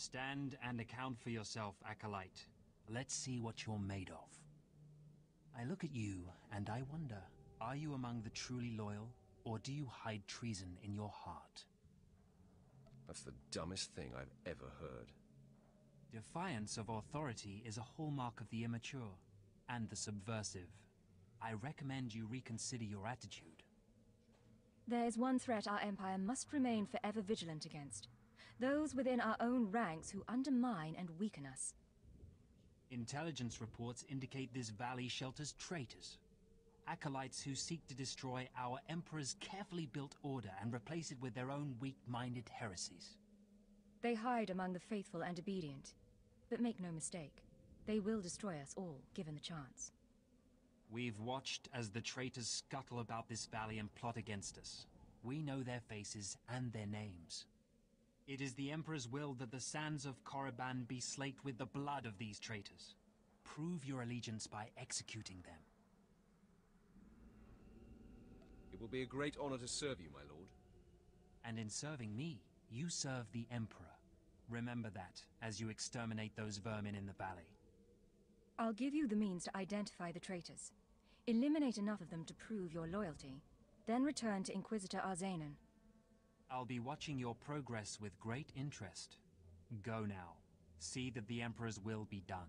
Stand and account for yourself, Acolyte. Let's see what you're made of. I look at you, and I wonder, are you among the truly loyal, or do you hide treason in your heart? That's the dumbest thing I've ever heard. Defiance of authority is a hallmark of the immature, and the subversive. I recommend you reconsider your attitude. There is one threat our Empire must remain forever vigilant against. Those within our own ranks who undermine and weaken us. Intelligence reports indicate this valley shelters traitors. Acolytes who seek to destroy our Emperor's carefully built order and replace it with their own weak-minded heresies. They hide among the faithful and obedient. But make no mistake, they will destroy us all, given the chance. We've watched as the traitors scuttle about this valley and plot against us. We know their faces and their names. It is the Emperor's will that the sands of Korriban be slaked with the blood of these traitors. Prove your allegiance by executing them. It will be a great honor to serve you, my lord. And in serving me, you serve the Emperor. Remember that, as you exterminate those vermin in the valley. I'll give you the means to identify the traitors. Eliminate enough of them to prove your loyalty. Then return to Inquisitor Arzanan. I'll be watching your progress with great interest. Go now. See that the Emperor's will be done.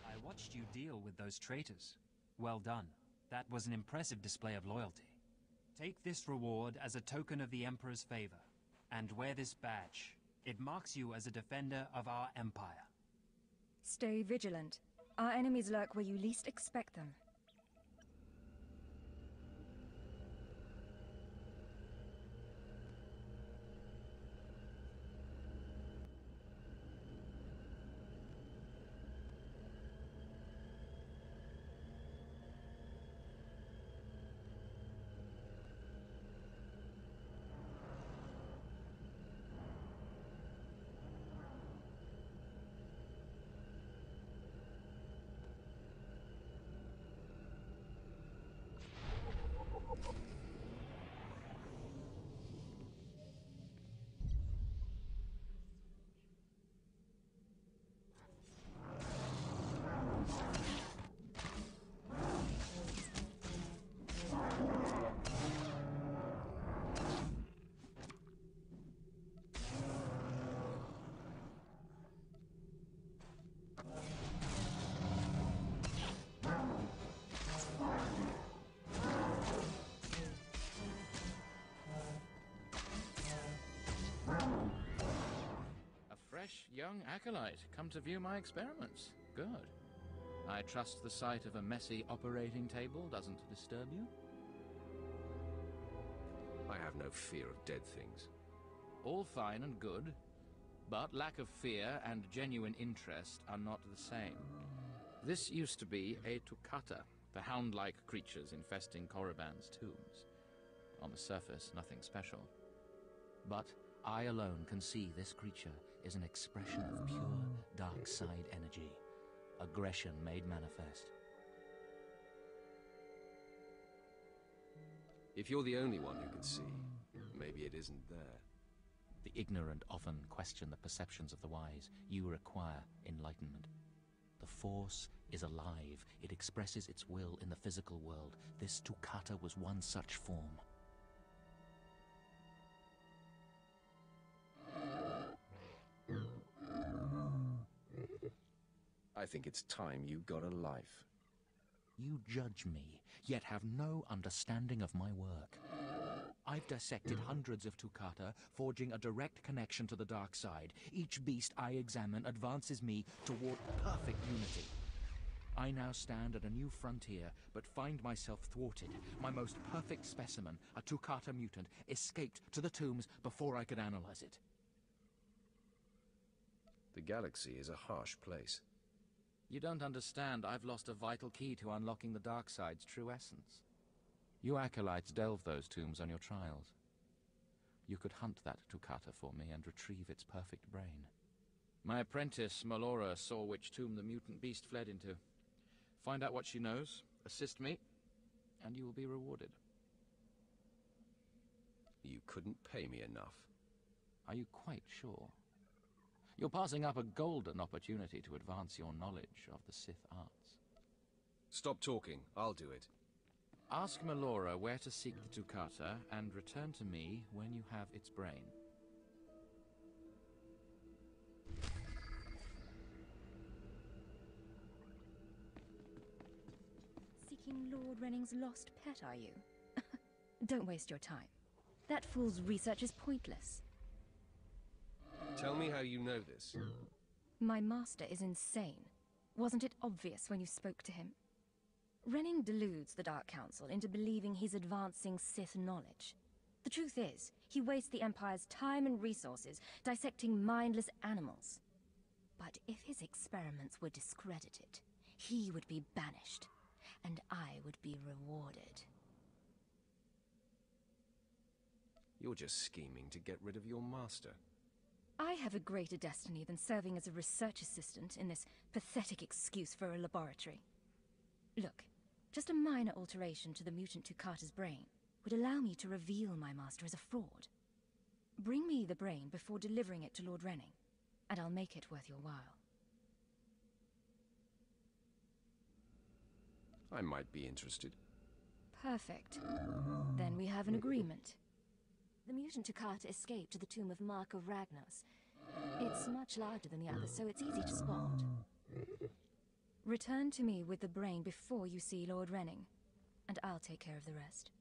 I watched you deal with those traitors. Well done. That was an impressive display of loyalty. Take this reward as a token of the Emperor's favor, and wear this badge. It marks you as a defender of our Empire. Stay vigilant. Our enemies lurk where you least expect them. Fresh young acolyte, come to view my experiments. Good. I trust the sight of a messy operating table doesn't disturb you? I have no fear of dead things. All fine and good, but lack of fear and genuine interest are not the same. This used to be a Tukata, the hound-like creatures infesting Korriban's tombs. On the surface, nothing special. But I alone can see this creature is an expression of pure dark side energy, aggression made manifest. If you're the only one who can see, maybe it isn't there. The ignorant often question the perceptions of the wise. You require enlightenment. The Force is alive. It expresses its will in the physical world. This Tukata was one such form. I think it's time you got a life. You judge me, yet have no understanding of my work. I've dissected hundreds of Tukata, forging a direct connection to the dark side. Each beast I examine advances me toward perfect unity. I now stand at a new frontier, but find myself thwarted. My most perfect specimen, a Tukata mutant, escaped to the tombs before I could analyze it. The galaxy is a harsh place. You don't understand. I've lost a vital key to unlocking the dark side's true essence. You acolytes delve those tombs on your trials. You could hunt that Tukata for me and retrieve its perfect brain. My apprentice, Melora, saw which tomb the mutant beast fled into. Find out what she knows, assist me, and you will be rewarded. You couldn't pay me enough. Are you quite sure? You're passing up a golden opportunity to advance your knowledge of the Sith arts. Stop talking. I'll do it. Ask Melora where to seek the Tukata, and return to me when you have its brain. Seeking Lord Renning's lost pet, are you? Don't waste your time. That fool's research is pointless. Tell me how you know this. My master is insane. Wasn't it obvious when you spoke to him? Renning deludes the Dark Council into believing he's advancing Sith knowledge. The truth is, he wastes the Empire's time and resources dissecting mindless animals. But if his experiments were discredited, he would be banished, and I would be rewarded. You're just scheming to get rid of your master. I have a greater destiny than serving as a research assistant in this pathetic excuse for a laboratory. Look, just a minor alteration to the mutant Tukata's brain would allow me to reveal my master as a fraud. Bring me the brain before delivering it to Lord Renning, and I'll make it worth your while. I might be interested. Perfect. Then we have an agreement. The mutant Tukata escaped to the tomb of Mark of Ragnos. It's much larger than the others, so it's easy to spot. Return to me with the brain before you see Lord Renning, and I'll take care of the rest.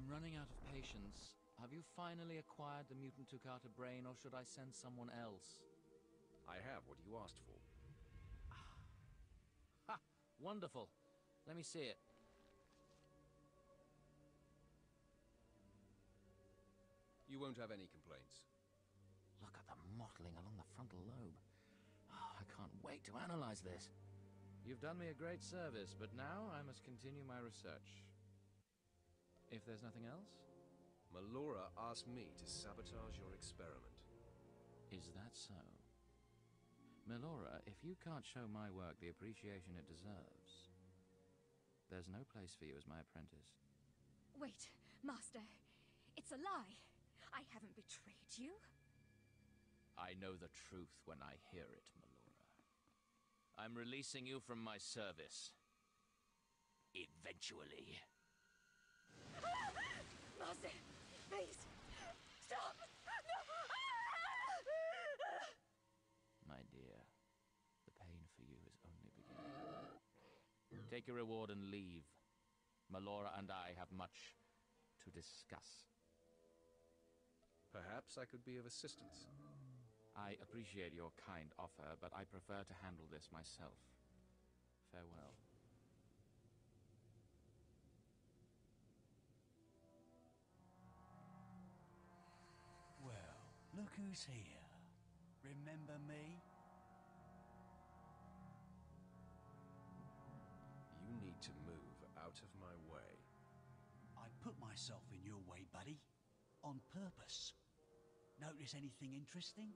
I'm running out of patience. Have you finally acquired the mutant Tukata brain, or should I send someone else? I have what you asked for. Ha! Wonderful. Let me see it. You won't have any complaints. Look at the mottling along the frontal lobe. Oh, I can't wait to analyze this. You've done me a great service, but now I must continue my research. If there's nothing else? Melora asked me to sabotage your experiment. Is that so? Melora, if you can't show my work the appreciation it deserves, there's no place for you as my apprentice. Wait, Master. It's a lie. I haven't betrayed you. I know the truth when I hear it, Melora. I'm releasing you from my service. Eventually. Master, please, stop! No! My dear, the pain for you is only beginning. Take your reward and leave. Melora and I have much to discuss. Perhaps I could be of assistance. I appreciate your kind offer, but I prefer to handle this myself. Farewell. Well, look who's here. Remember me? You need to move out of my way. I put myself in your way, buddy. On purpose. Notice anything interesting?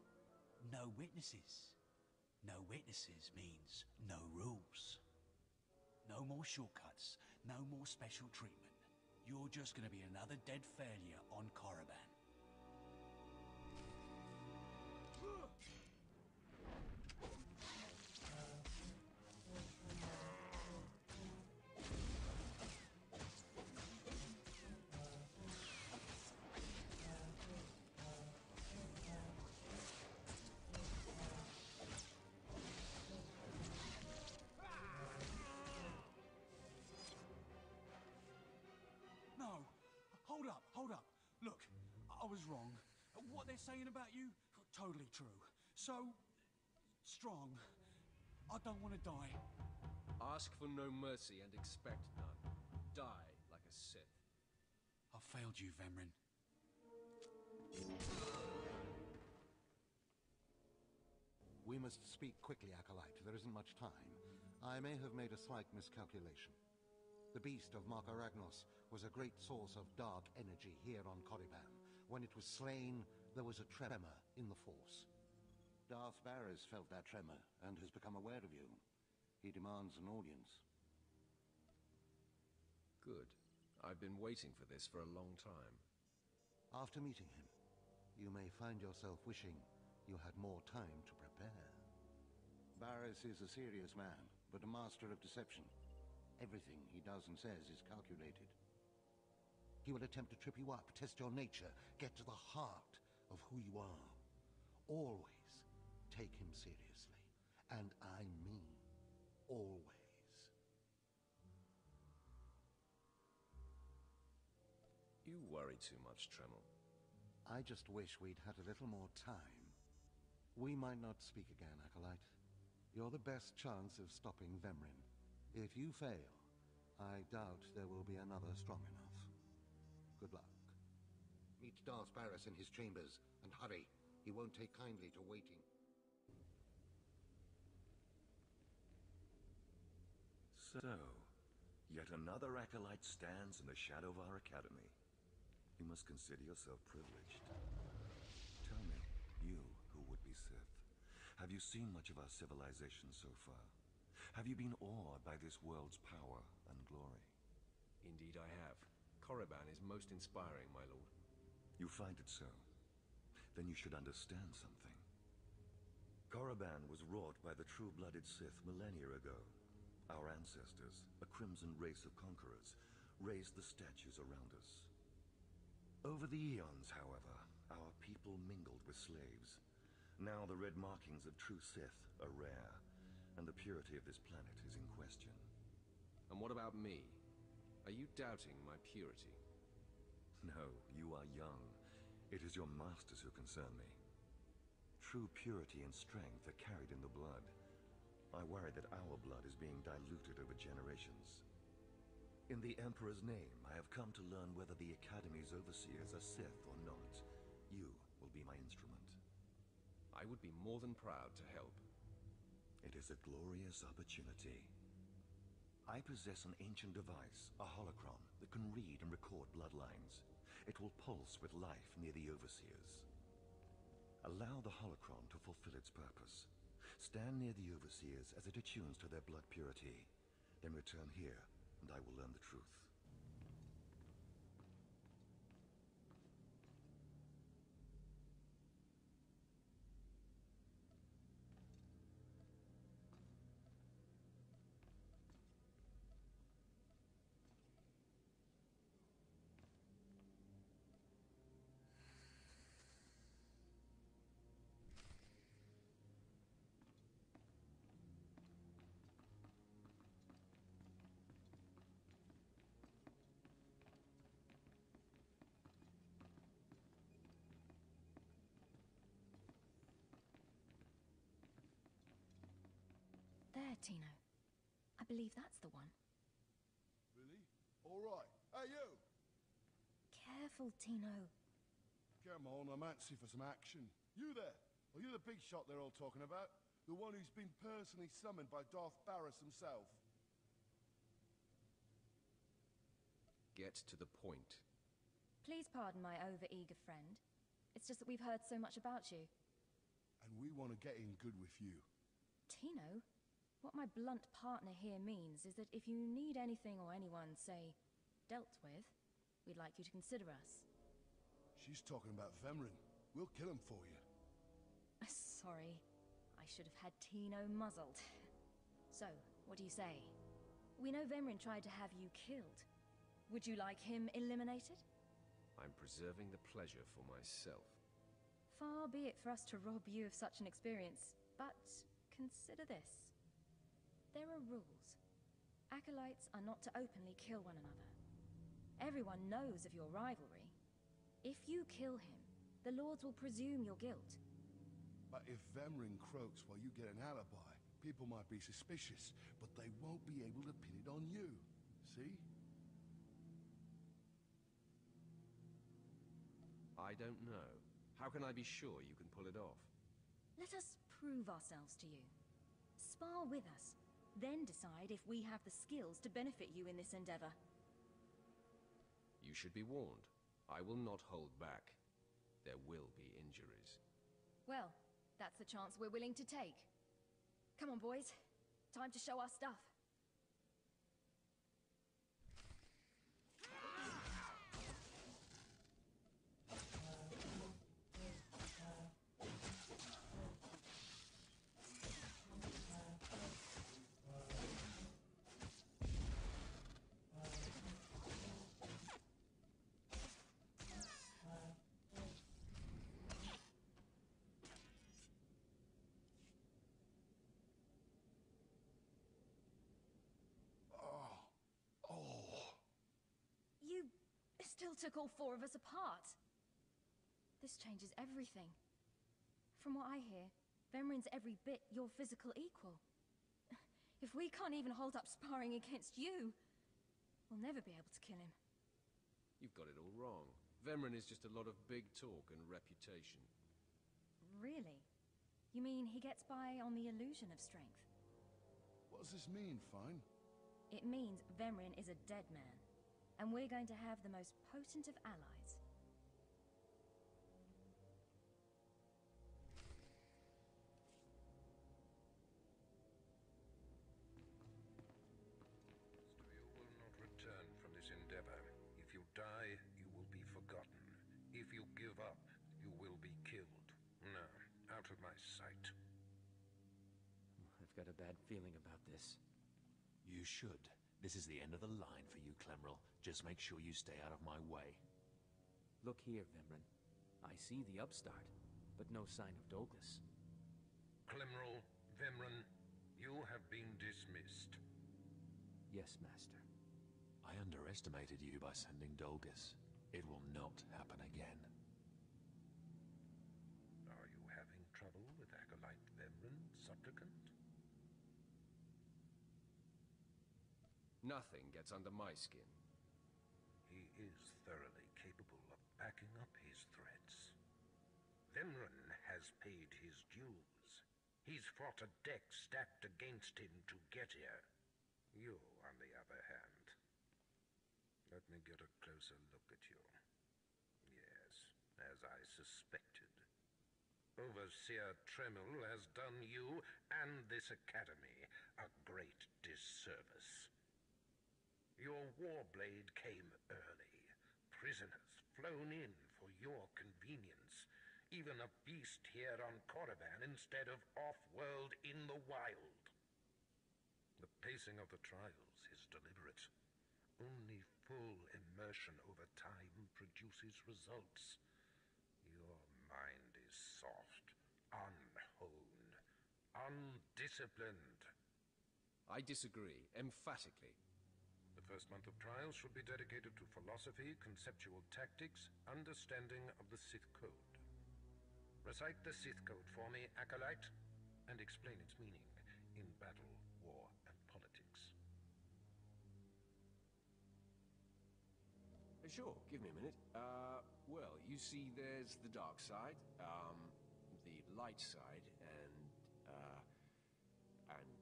No witnesses. No witnesses means no rules. No more shortcuts. No more special treatment. You're just gonna be another dead failure on Korriban. No! Hold up. Look, I was wrong. What they're saying about you, totally true. So, strong. I don't want to die. Ask for no mercy and expect none. Die like a Sith. I failed you, Vemrin. We must speak quickly, Acolyte. There isn't much time. I may have made a slight miscalculation. The beast of Markaragnos was a great source of dark energy here on Korriban. When it was slain, there was a tremor in the Force. Darth Barris felt that tremor and has become aware of you. He demands an audience. Good. I've been waiting for this for a long time. After meeting him, you may find yourself wishing you had more time to prepare. Barris is a serious man, but a master of deception. Everything he does and says is calculated. He will attempt to trip you up, test your nature, get to the heart of who you are. Always take him seriously. And I mean always. You worry too much, Tremel. I just wish we'd had a little more time. We might not speak again, Acolyte. You're the best chance of stopping Vemrin. If you fail, I doubt there will be another strong enough. Good luck. Meet Darth Barris in his chambers, and hurry. He won't take kindly to waiting. So, yet another acolyte stands in the shadow of our academy. You must consider yourself privileged. Tell me, you who would be Sith, have you seen much of our civilization so far? Have you been awed by this world's power and glory? Indeed I have. Korriban is most inspiring, my lord. You find it so? Then you should understand something. Korriban was wrought by the true-blooded Sith millennia ago. Our ancestors, a crimson race of conquerors, raised the statues around us. Over the eons, however, our people mingled with slaves. Now the red markings of true Sith are rare, and the purity of this planet is in question. And what about me? Are you doubting my purity? No, you are young. It is your masters who concern me. True purity and strength are carried in the blood. I worry that our blood is being diluted over generations. In the Emperor's name, I have come to learn whether the Academy's overseers are Sith or not. You will be my instrument. I would be more than proud to help. It is a glorious opportunity. I possess an ancient device, a holocron, that can read and record bloodlines. It will pulse with life near the overseers. Allow the holocron to fulfill its purpose. Stand near the overseers as it attunes to their blood purity. Then return here, and I will learn the truth. There, Tino. I believe that's the one. Really? All right. Hey, you! Careful, Tino. Come on, I'm antsy for some action. You there? Are you the big shot they're all talking about? The one who's been personally summoned by Darth Barris himself? Get to the point. Please pardon my over-eager friend. It's just that we've heard so much about you. And we want to get in good with you. Tino, what my blunt partner here means is that if you need anything or anyone, say, dealt with, we'd like you to consider us. She's talking about Vemrin. We'll kill him for you. Sorry. I should have had Tino muzzled. So, what do you say? We know Vemrin tried to have you killed. Would you like him eliminated? I'm preserving the pleasure for myself. Far be it for us to rob you of such an experience, but consider this. There are rules. Acolytes are not to openly kill one another. Everyone knows of your rivalry. If you kill him, the Lords will presume your guilt. But if Vemrin croaks while you get an alibi, people might be suspicious, but they won't be able to pin it on you. See? I don't know. How can I be sure you can pull it off? Let us prove ourselves to you. Spar with us, then decide if we have the skills to benefit you in this endeavor. You should be warned. I will not hold back. There will be injuries. Well, that's the chance we're willing to take. Come on, boys. Time to show our stuff. Still took all four of us apart. This changes everything. From what I hear, Vemrin's every bit your physical equal. If we can't even hold up sparring against you, we'll never be able to kill him. You've got it all wrong. Vemrin is just a lot of big talk and reputation. Really? You mean he gets by on the illusion of strength? What does this mean, Fine? It means Vemrin is a dead man. And we're going to have the most potent of allies. You will not return from this endeavor. If you die, you will be forgotten. If you give up, you will be killed. No, out of my sight. I've got a bad feeling about this. You should. This is the end of the line for you, Clemrel. Just make sure you stay out of my way. Look here, Vemrin. I see the upstart, but no sign of Dolgus. Clemrel, Vemrin, you have been dismissed. Yes, Master. I underestimated you by sending Dolgus. It will not happen again. Are you having trouble with Acolyte Vemrin, Supplicant? Nothing gets under my skin. He is thoroughly capable of backing up his threats. Vemrin has paid his dues. He's fought a deck stacked against him to get here. You, on the other hand. Let me get a closer look at you. Yes, as I suspected. Overseer Tremel has done you and this academy a great disservice. Your warblade came early. Prisoners flown in for your convenience. Even a beast here on Korriban instead of off-world in the wild. The pacing of the trials is deliberate. Only full immersion over time produces results. Your mind is soft, unhoned, undisciplined. I disagree, emphatically. The first month of trials should be dedicated to philosophy, conceptual tactics, understanding of the Sith Code. Recite the Sith Code for me, Acolyte, and explain its meaning in battle, war, and politics. Sure, give me a minute. Well, you see there's the dark side, the light side, and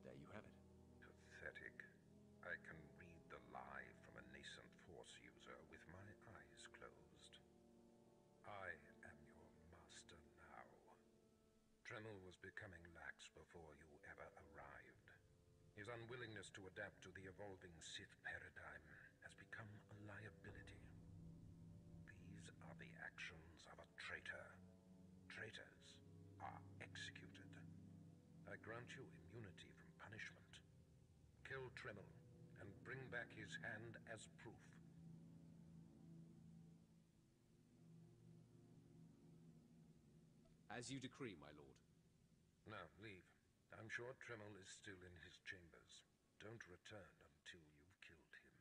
there you have it. Pathetic. I can read the lie from a nascent Force user with my eyes closed. I am your master now. Tremel was becoming lax before you ever arrived. His unwillingness to adapt to the evolving Sith paradigm has become a liability. These are the actions of a traitor. Traitors are executed. I grant you immunity from punishment. Kill Tremel and bring back his hand as proof. As you decree, my lord. Now, leave. I'm sure Tremel is still in his chambers. Don't return until you've killed him.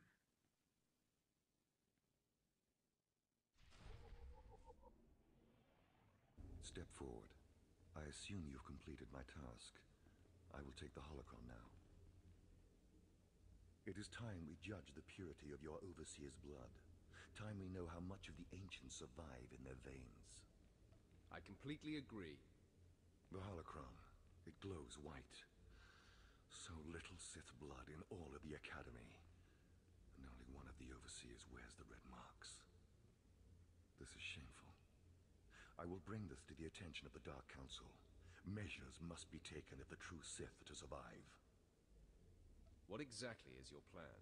Step forward. I assume you've completed my task. I will take the holocron now. It is time we judge the purity of your overseer's blood. Time we know how much of the ancients survive in their veins. I completely agree. The holocron, it glows white. So little Sith blood in all of the Academy. And only one of the overseers wears the red marks. This is shameful. I will bring this to the attention of the Dark Council. Measures must be taken if the true Sith to survive. What exactly is your plan?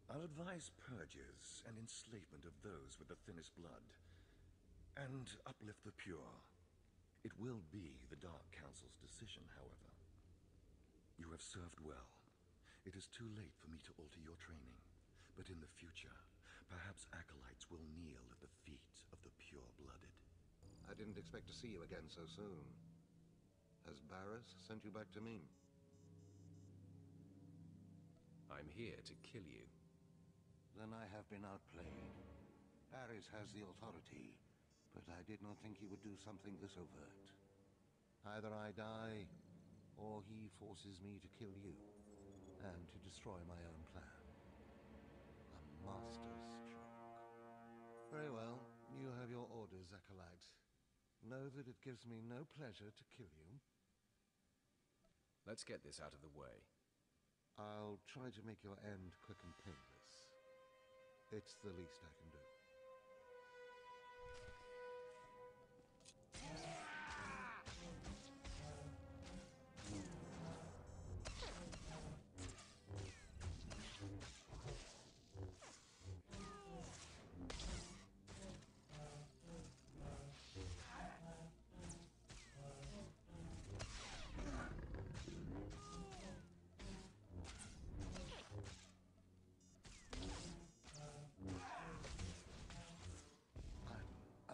I'll advise purges and enslavement of those with the thinnest blood. And uplift the pure. It will be the Dark Council's decision, however. You have served well. It is too late for me to alter your training. But in the future, perhaps acolytes will kneel at the feet of the pure-blooded. I didn't expect to see you again so soon. Has Barris sent you back to me? I'm here to kill you. Then I have been outplayed. Barris has the authority, but I did not think he would do something this overt. Either I die, or he forces me to kill you, and to destroy my own plan. A master stroke. Very well, you have your orders, Acolyte. Know that it gives me no pleasure to kill you. Let's get this out of the way. I'll try to make your end quick and painless. It's the least I can do.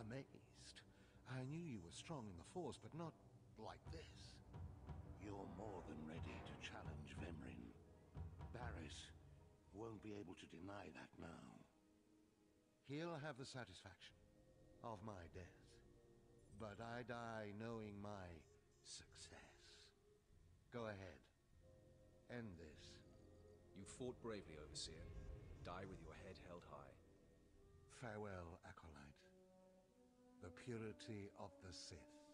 Amazed. I knew you were strong in the Force, but not like this. You're more than ready to challenge Vemrin. Barris won't be able to deny that now. He'll have the satisfaction of my death, but I die knowing my success. Go ahead. End this. You fought bravely, Overseer. Die with your head held high. Farewell, Acolyte. The purity of the Sith.